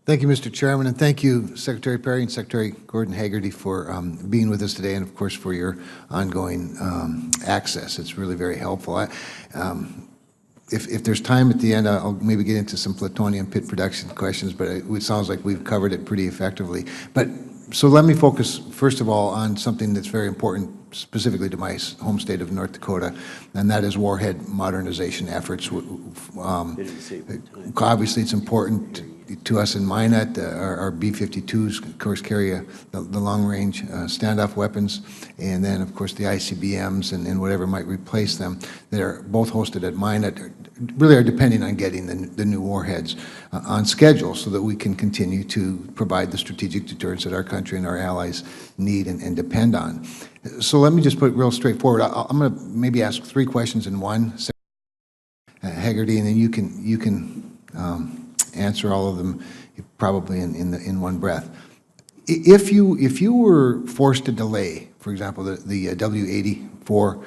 Thank you, Mr. Chairman, and thank you, Secretary Perry and Secretary Gordon Hagerty, for being with us today, and of course for your ongoing access. It's really very helpful. If there's time at the end, I'll maybe get into some plutonium pit production questions, but it sounds like we've covered it pretty effectively. But so let me focus, first of all, on something that's very important specifically to my home state of North Dakota, and that is warhead modernization efforts. Obviously, it's important to us in Minot. Our B-52s, of course, carry the long-range standoff weapons, and then, of course, the ICBMs and whatever might replace them that are both hosted at Minot really are depending on getting the new warheads on schedule so that we can continue to provide the strategic deterrence that our country and our allies need and depend on. So let me just put it real straightforward. I'm going to maybe ask 3 questions in one, Hagerty, and then you can answer all of them probably in one breath. If you were forced to delay, for example, the W-84,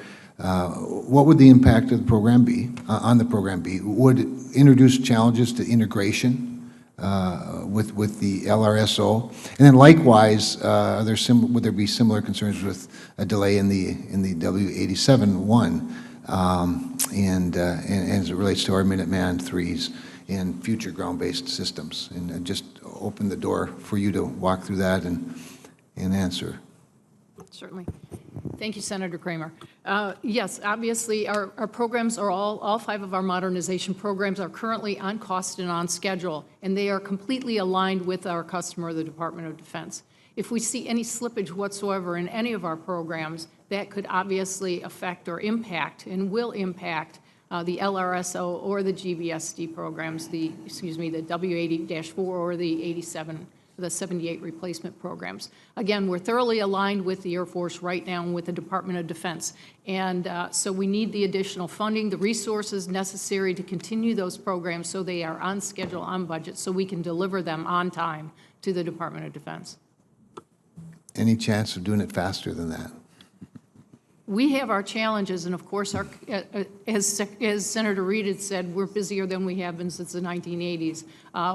what would the impact of the program be, on the program be? Would it introduce challenges to integration with the LRSO? And then likewise, would there be similar concerns with a delay in the W-87-1 and as it relates to our Minuteman IIIs and future ground-based systems? And just open the door for you to walk through that and answer. Certainly. Thank you, Senator Cramer. Yes, obviously, our programs are all 5 of our modernization programs are currently on cost and on schedule, and they are completely aligned with our customer, the Department of Defense. If we see any slippage whatsoever in any of our programs, that could obviously affect or impact and will impact the LRSO or the GBSD programs, the W-80-4 or the 78 replacement programs. Again, we're thoroughly aligned with the Air Force right now and with the Department of Defense. And so we need the additional funding, the resources necessary to continue those programs so they are on schedule, on budget, so we can deliver them on time to the Department of Defense. Any chance of doing it faster than that? We have our challenges, and of course, as Senator Reid had said, we're busier than we have been since the 1980s.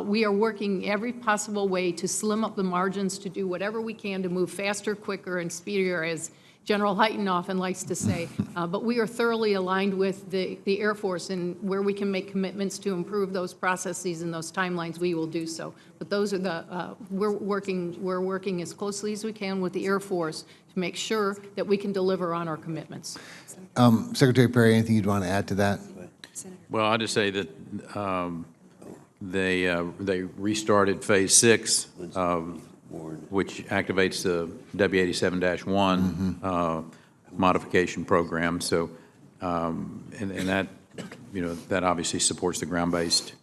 We are working every possible way to slim up the margins, to do whatever we can to move faster, quicker, and speedier, as General Hyten often likes to say. But we are thoroughly aligned with the Air Force, and where we can make commitments to improve those processes and those timelines, we will do so. But those are we're working as closely as we can with the Air Force to make sure that we can deliver on our commitments. Secretary Perry, anything you'd want to add to that? Well, I'll just say that they restarted Phase 6, which activates the W-87-1 modification program. So, and that, that obviously supports the ground-based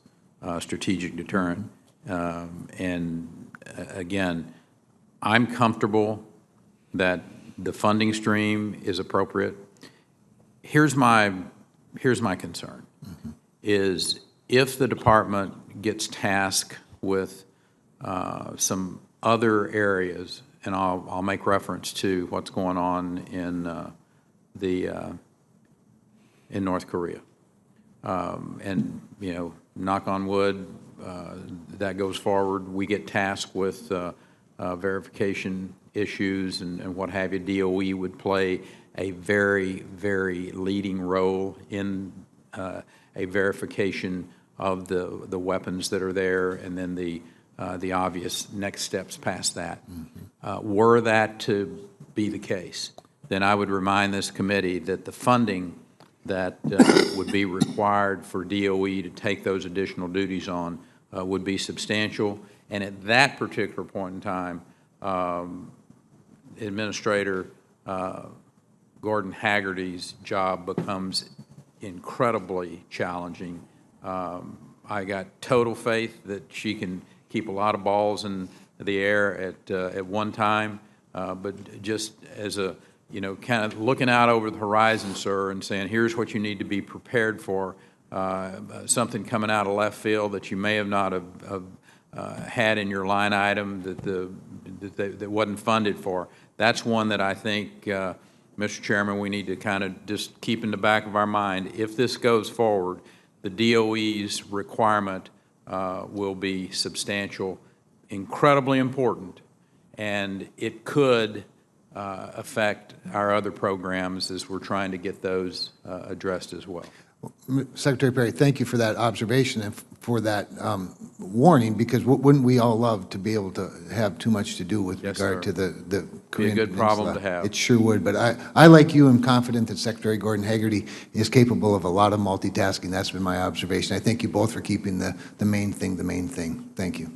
strategic deterrent. And again, I'm comfortable that the funding stream is appropriate. Here's my concern, is if the department gets tasked with some other areas, and I'll make reference to what's going on in North Korea, and knock on wood, that goes forward. We get tasked with verification issues and what have you. DOE would play a very, very leading role in a verification of the weapons that are there, and then the obvious next steps past that. Were that to be the case, then I would remind this committee that the funding that would be required for DOE to take those additional duties on would be substantial. And at that particular point in time, Administrator Gordon Hagerty's job becomes incredibly challenging. I got total faith that she can keep a lot of balls in the air at one time, but just as a, kind of looking out over the horizon, sir, and saying, here's what you need to be prepared for, something coming out of left field that you may have not had in your line item that wasn't funded for. That's one that I think, Mr. Chairman, we need to kind of just keep in the back of our mind. If this goes forward, the DOE's requirement will be substantial, incredibly important, and it could affect our other programs as we're trying to get those addressed as well. Secretary Perry, thank you for that observation and for that warning, because wouldn't we all love to be able to have too much to do with Yes, regard sir. to the Be a Korean good problem Peninsula? to have. It sure would, but I, like you, am confident that Secretary Gordon Hagerty is capable of a lot of multitasking. That's been my observation. I thank you both for keeping the main thing the main thing. Thank you.